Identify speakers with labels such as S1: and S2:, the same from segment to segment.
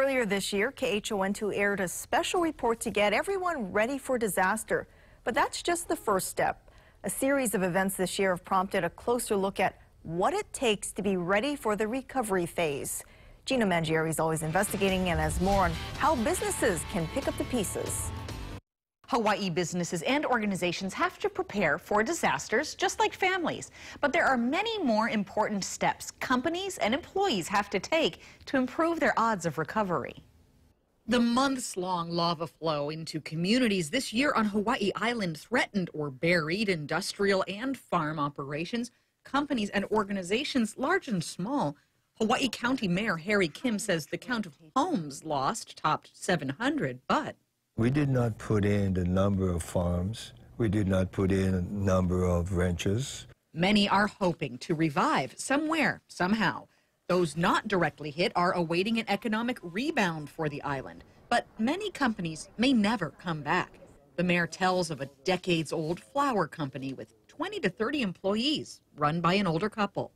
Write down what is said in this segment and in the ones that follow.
S1: Earlier this year, KHON2 aired a special report to get everyone ready for disaster. But that's just the first step. A series of events this year have prompted a closer look at what it takes to be ready for the recovery phase. Gina Mangieri is always investigating and has more on how businesses can pick up the pieces.
S2: Hawaii businesses and organizations have to prepare for disasters, just like families. But there are many more important steps companies and employees have to take to improve their odds of recovery.
S3: The months-long lava flow into communities this year on Hawaii Island threatened or buried industrial and farm operations, companies and organizations large and small. Hawaii County Mayor Harry Kim says the count of homes lost topped 700, but
S4: we did not put in the number of farms. We did not put in a number of ranches.
S3: Many are hoping to revive somewhere, somehow. Those not directly hit are awaiting an economic rebound for the island. But many companies may never come back. The mayor tells of a decades-old flour company with 20 to 30 employees run by an older couple.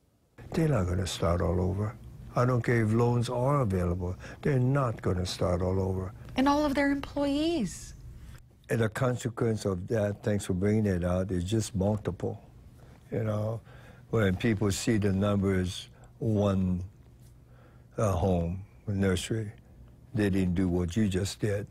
S4: They're not going to start all over. I don't care if loans are available. They're not going to start all over.
S2: And all of their employees.
S4: And the consequence of that, thanks for bringing it out, is just multiple. You know, when people see the numbers, one home, a nursery, they didn't do what you just did.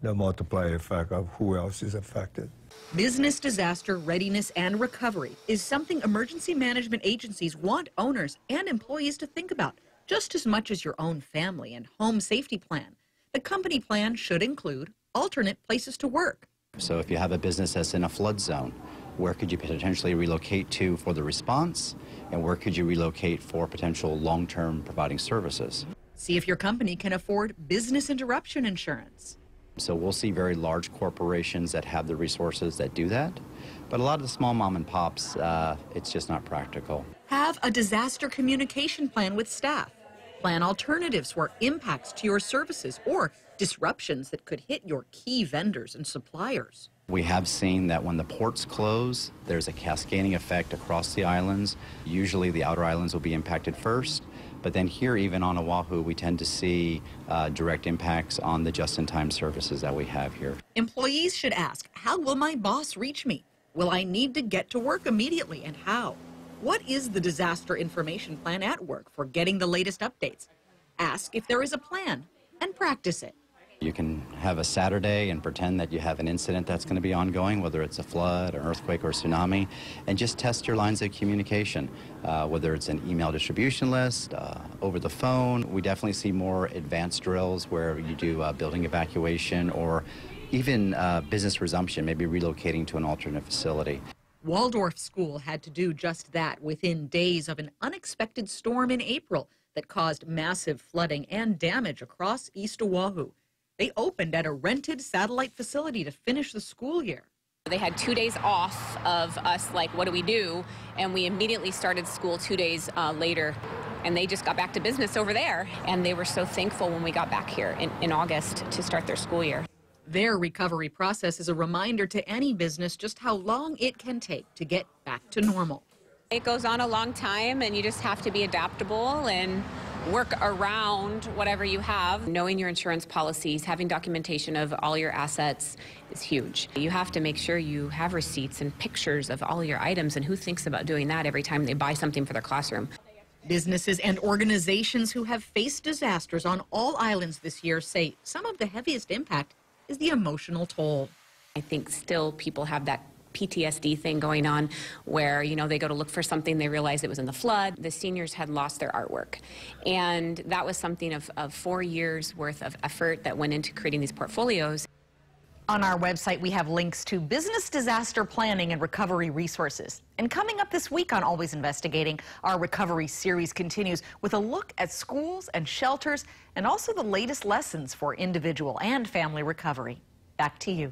S4: The multiplier effect of who else is affected.
S3: Business disaster readiness and recovery is something emergency management agencies want owners and employees to think about, just as much as your own family and home safety plan. The company plan should include alternate places to work.
S5: So if you have a business that's in a flood zone, where could you potentially relocate to for the response, and where could you relocate for potential long-term providing services?
S3: See if your company can afford business interruption insurance.
S5: So we'll see very large corporations that have the resources that do that, but a lot of the small mom and pops, it's just not practical.
S3: Have a disaster communication plan with staff. Plan alternatives for impacts to your services or disruptions that could hit your key vendors and suppliers.
S5: We have seen that when the ports close, there's a cascading effect across the islands. Usually the outer islands will be impacted first, but then here, even on Oahu, we tend to see direct impacts on the just-in-time services that we have here.
S3: Employees should ask, how will my boss reach me? Will I need to get to work immediately, and how? What is the disaster information plan at work for getting the latest updates? Ask if there is a plan and practice it.
S5: You can have a Saturday and pretend that you have an incident that's going to be ongoing, whether it's a flood, an earthquake, or a tsunami, and just test your lines of communication, whether it's an email distribution list, over the phone. We definitely see more advanced drills where you do building evacuation or even business resumption, maybe relocating to an alternate facility.
S3: Waldorf School had to do just that within days of an unexpected storm in April that caused massive flooding and damage across East Oahu. They opened at a rented satellite facility to finish the school year.
S6: They had 2 days off of us, like, what do we do? And we immediately started school 2 days later. And they just got back to business over there. And they were so thankful when we got back here in August to start their school year.
S3: Their recovery process is a reminder to any business just how long it can take to get back to normal.
S6: It goes on a long time, and you just have to be adaptable and work around whatever you have. Knowing your insurance policies, having documentation of all your assets is huge. You have to make sure you have receipts and pictures of all your items, and who thinks about doing that every time they buy something for their classroom?
S3: Businesses and organizations who have faced disasters on all islands this year say some of the heaviest impact is the emotional toll.
S6: I think still people have that PTSD thing going on where, you know, they go to look for something, they realize it was in the flood. The seniors had lost their artwork. And that was something of 4 years worth of effort that went into creating these portfolios.
S2: On our website, we have links to business disaster planning and recovery resources. And coming up this week on Always Investigating, our recovery series continues with a look at schools and shelters and also the latest lessons for individual and family recovery. Back to you.